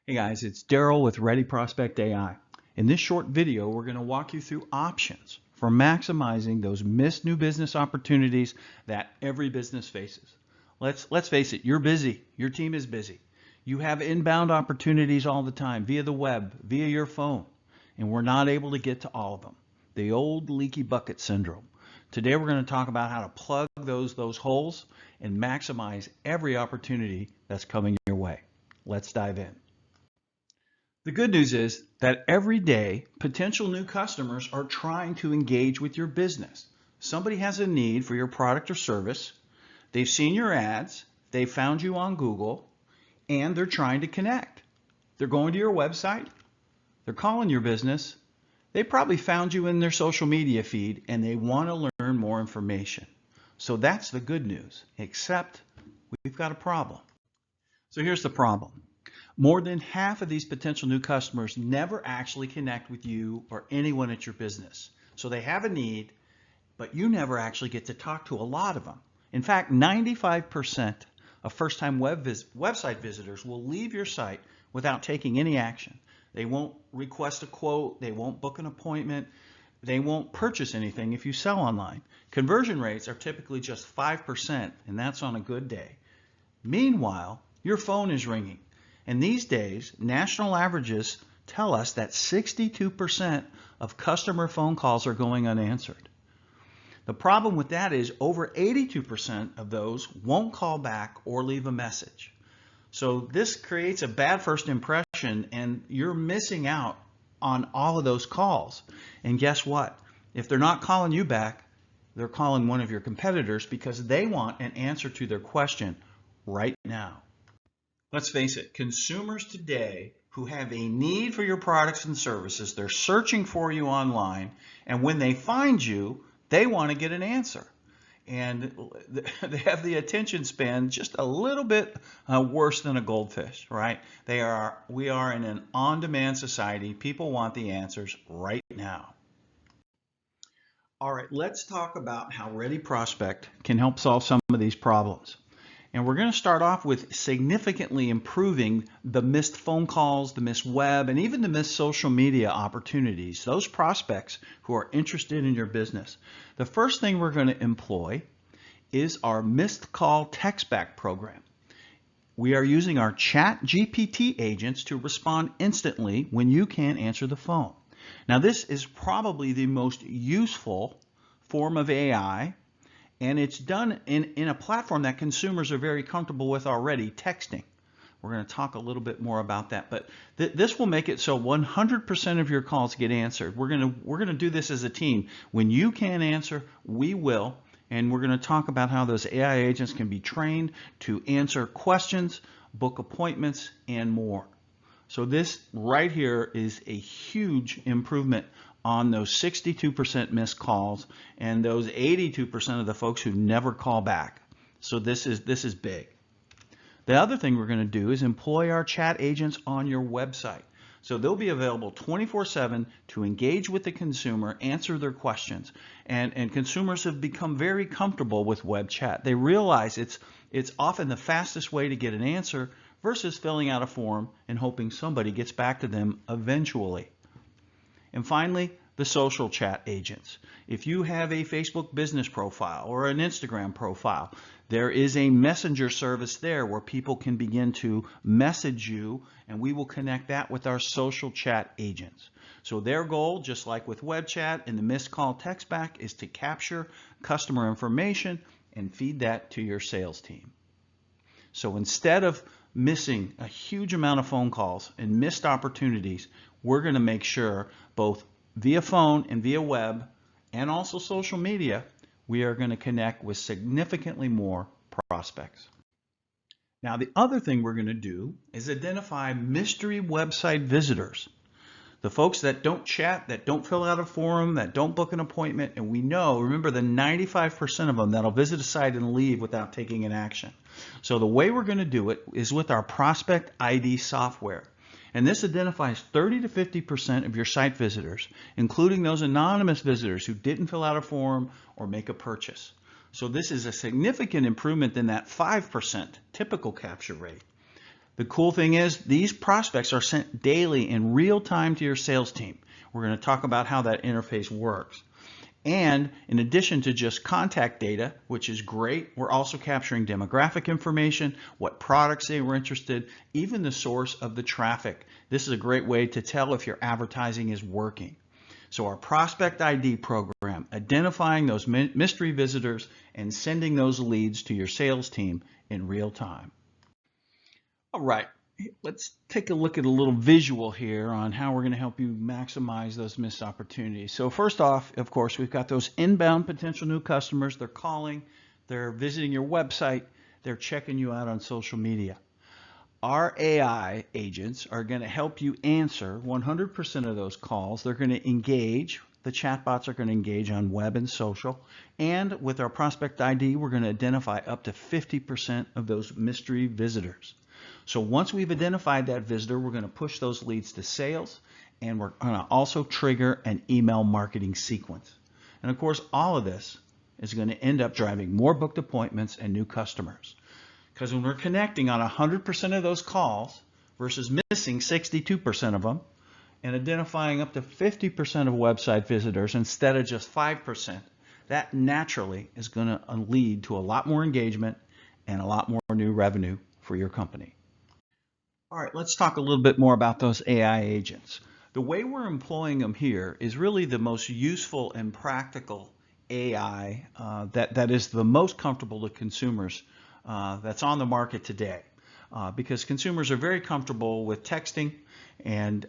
Hey guys, it's Daryl with ReadyProspect AI. In this short video, we're going to walk you through options for maximizing those missed new business opportunities that every business faces. Let's face it, you're busy. Your team is busy. You have inbound opportunities all the time via the web, via your phone, and we're not able to get to all of them. The old leaky bucket syndrome. Today we're going to talk about how to plug those holes and maximize every opportunity that's coming your way. Let's dive in. The good news is that every day, potential new customers are trying to engage with your business. Somebody has a need for your product or service. They've seen your ads. They found you on Google, and they're trying to connect. They're going to your website. They're calling your business. They probably found you in their social media feed, and they want to learn more information. So that's the good news, except we've got a problem. So here's the problem. More than half of these potential new customers never actually connect with you or anyone at your business. So they have a need, but you never actually get to talk to a lot of them. In fact, 95% of first-time website visitors will leave your site without taking any action. They won't request a quote, they won't book an appointment, they won't purchase anything if you sell online. Conversion rates are typically just 5%, and that's on a good day. Meanwhile, your phone is ringing. And these days, national averages tell us that 62% of customer phone calls are going unanswered. The problem with that is over 82% of those won't call back or leave a message. So this creates a bad first impression, and you're missing out on all of those calls. And guess what? If they're not calling you back, they're calling one of your competitors because they want an answer to their question right now. Let's face it, consumers today who have a need for your products and services, they're searching for you online, and when they find you, they want to get an answer. And they have the attention span just a little bit worse than a goldfish, right? We are in an on-demand society. People want the answers right now. All right, let's talk about how ReadyProspect can help solve some of these problems. And we're going to start off with significantly improving the missed phone calls, the missed web, and even the missed social media opportunities, those prospects who are interested in your business. The first thing we're going to employ is our missed call text back program. We are using our Chat GPT agents to respond instantly when you can't answer the phone. Now, this is probably the most useful form of AI, and it's done in a platform that consumers are very comfortable with already, texting. We're going to talk a little bit more about that, but this will make it so 100% of your calls get answered. We're going to do this as a team. When you can't answer, we will, and we're going to talk about how those AI agents can be trained to answer questions, book appointments, and more. So this right here is a huge improvement on those 62% missed calls and those 82% of the folks who never call back. So this is big. The other thing we're going to do is employ our chat agents on your website. So they'll be available 24/7 to engage with the consumer, answer their questions. And consumers have become very comfortable with web chat. They realize it's often the fastest way to get an answer versus filling out a form and hoping somebody gets back to them eventually. And finally, the social chat agents. If you have a Facebook business profile or an Instagram profile, there is a messenger service there where people can begin to message you, and we will connect that with our social chat agents. So their goal, just like with web chat and the missed call text back, is to capture customer information and feed that to your sales team. So instead of missing a huge amount of phone calls and missed opportunities, we're going to make sure both via phone and via web and also social media, we are going to connect with significantly more prospects. Now, the other thing we're going to do is identify mystery website visitors. The folks that don't chat, that don't fill out a form, that don't book an appointment, and we know, remember, the 95% of them that'll visit a site and leave without taking an action. So the way we're going to do it is with our Prospect ID software. And this identifies 30 to 50% of your site visitors, including those anonymous visitors who didn't fill out a form or make a purchase. So this is a significant improvement than that 5% typical capture rate. The cool thing is these prospects are sent daily in real time to your sales team. We're going to talk about how that interface works. And in addition to just contact data, which is great, we're also capturing demographic information, what products they were interested, even the source of the traffic. This is a great way to tell if your advertising is working. So our Prospect ID program, identifying those mystery visitors and sending those leads to your sales team in real time. All right, let's take a look at a little visual here on how we're going to help you maximize those missed opportunities. So first off, of course, we've got those inbound potential new customers. They're calling, they're visiting your website, they're checking you out on social media. Our AI agents are going to help you answer 100% of those calls. They're going to engage. The chatbots are going to engage on web and social. And with our Prospect ID, we're going to identify up to 50% of those mystery visitors. So once we've identified that visitor, we're going to push those leads to sales, and we're going to also trigger an email marketing sequence. And of course, all of this is going to end up driving more booked appointments and new customers. Because when we're connecting on 100% of those calls versus missing 62% of them and identifying up to 50% of website visitors instead of just 5%, that naturally is going to lead to a lot more engagement and a lot more new revenue for your company. All right, let's talk a little bit more about those AI agents. The way we're employing them here is really the most useful and practical AI that is the most comfortable to consumers that's on the market today. Because consumers are very comfortable with texting, and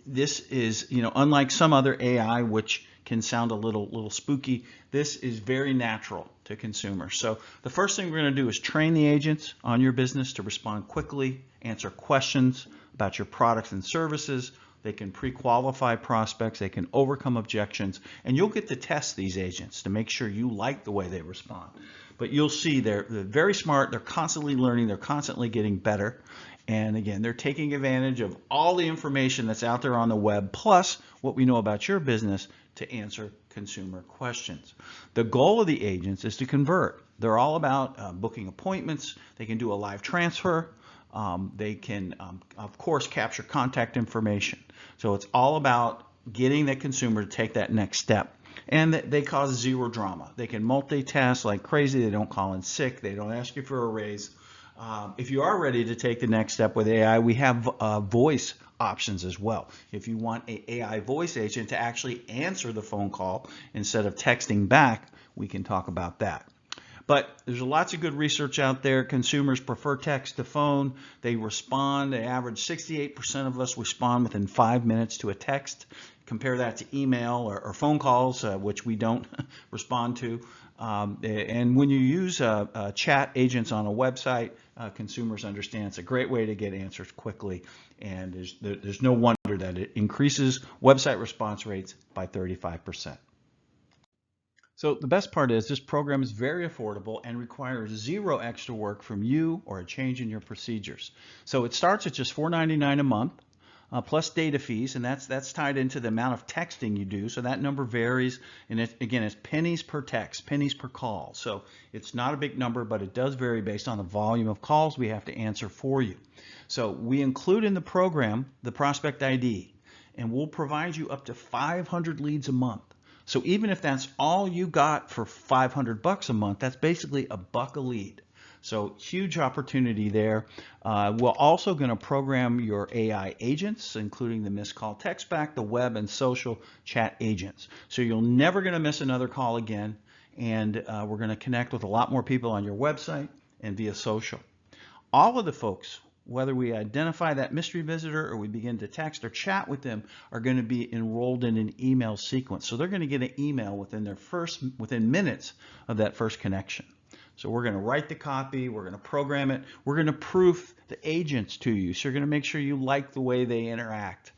this is, unlike some other AI which can sound a little spooky, this is very natural to consumers. So the first thing we're going to do is train the agents on your business to respond quickly, answer questions about your products and services. They can pre-qualify prospects, they can overcome objections, and you'll get to test these agents to make sure you like the way they respond. But you'll see they're very smart, they're constantly learning, they're constantly getting better. And again, they're taking advantage of all the information that's out there on the web, plus what we know about your business to answer consumer questions. The goal of the agents is to convert. They're all about booking appointments. They can do a live transfer. They can, of course, capture contact information. So it's all about getting the consumer to take that next step. And they cause zero drama. They can multitask like crazy. They don't call in sick. They don't ask you for a raise. If you are ready to take the next step with AI, we have voice options as well. If you want an AI voice agent to actually answer the phone call instead of texting back, we can talk about that. But there's lots of good research out there. Consumers prefer text to phone. They respond. They average 68% of us respond within 5 minutes to a text. Compare that to email or phone calls, which we don't respond to. And when you use chat agents on a website, consumers understand it's a great way to get answers quickly. And there's no wonder that it increases website response rates by 35%. So the best part is this program is very affordable and requires zero extra work from you or a change in your procedures. So it starts at just $4.99 a month. Plus data fees, and that's tied into the amount of texting you do. So that number varies, and it's pennies per text, pennies per call. So it's not a big number, but it does vary based on the volume of calls we have to answer for you. So we include in the program the Prospect ID, and we'll provide you up to 500 leads a month. So even if that's all you got for $500 a month, that's basically $1 a lead. So huge opportunity there. We're also going to program your AI agents, including the missed call text back, the web and social chat agents. So you're never going to miss another call again. And we're going to connect with a lot more people on your website and via social. All of the folks, whether we identify that mystery visitor or we begin to text or chat with them, are going to be enrolled in an email sequence. So they're going to get an email within minutes of that first connection. So we're going to write the copy, we're going to program it, we're going to proof the agents to you. So you're going to make sure you like the way they interact.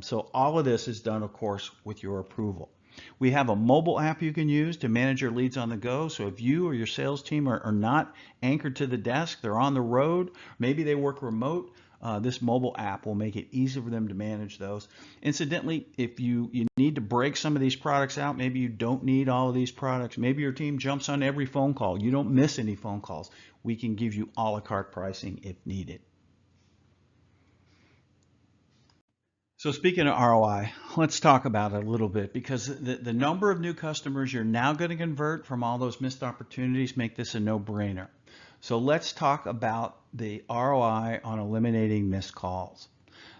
So all of this is done, of course, with your approval. We have a mobile app you can use to manage your leads on the go. So if you or your sales team are not anchored to the desk, they're on the road, maybe they work remote, this mobile app will make it easy for them to manage those. Incidentally, if you need to break some of these products out, maybe you don't need all of these products, maybe your team jumps on every phone call, you don't miss any phone calls, we can give you a la carte pricing if needed. So speaking of ROI, let's talk about it a little bit, because the number of new customers you're now going to convert from all those missed opportunities make this a no-brainer. So let's talk about the ROI on eliminating missed calls.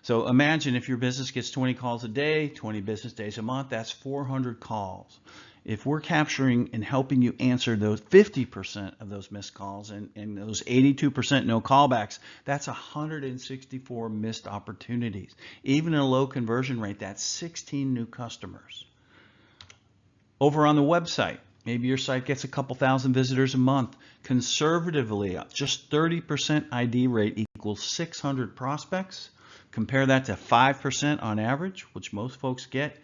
So imagine if your business gets 20 calls a day, 20 business days a month, that's 400 calls. If we're capturing and helping you answer those 50% of those missed calls and those 82% no callbacks, that's 164 missed opportunities. Even at a low conversion rate, that's 16 new customers. Over on the website, maybe your site gets a couple thousand visitors a month. Conservatively, just 30% ID rate equals 600 prospects. Compare that to 5% on average, which most folks get.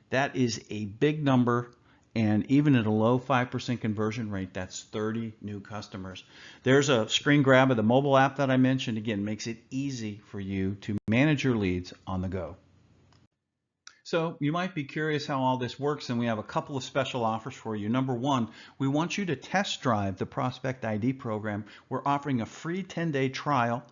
That is a big number. And even at a low 5% conversion rate, that's 30 new customers. There's a screen grab of the mobile app that I mentioned. Again, makes it easy for you to manage your leads on the go. So you might be curious how all this works, and we have a couple of special offers for you. Number one, we want you to test drive the Prospect ID program. We're offering a free 10-day trial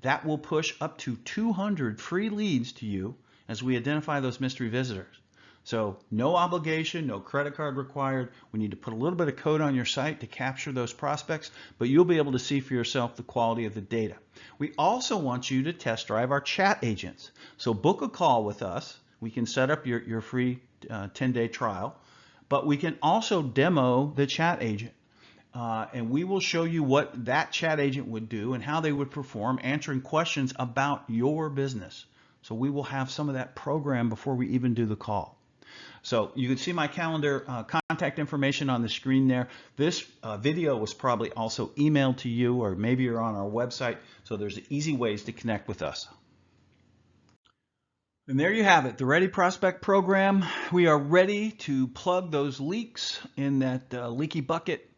that will push up to 200 free leads to you as we identify those mystery visitors. So no obligation, no credit card required. We need to put a little bit of code on your site to capture those prospects, but you'll be able to see for yourself the quality of the data. We also want you to test drive our chat agents. So book a call with us. We can set up your free 10-day trial, but we can also demo the chat agent. And we will show you what that chat agent would do and how they would perform answering questions about your business. So we will have some of that program before we even do the call. So you can see my calendar contact information on the screen there. This video was probably also emailed to you, or maybe you're on our website. So there's easy ways to connect with us. And there you have it, the ReadyProspect program. We are ready to plug those leaks in that leaky bucket.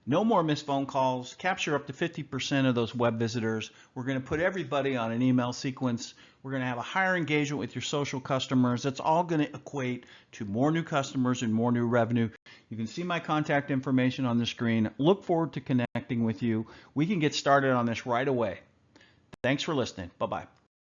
No more missed phone calls, capture up to 50% of those web visitors. We're going to put everybody on an email sequence. We're going to have a higher engagement with your social customers. That's all going to equate to more new customers and more new revenue. You can see my contact information on the screen. Look forward to connecting with you. We can get started on this right away. Thanks for listening. Bye-bye.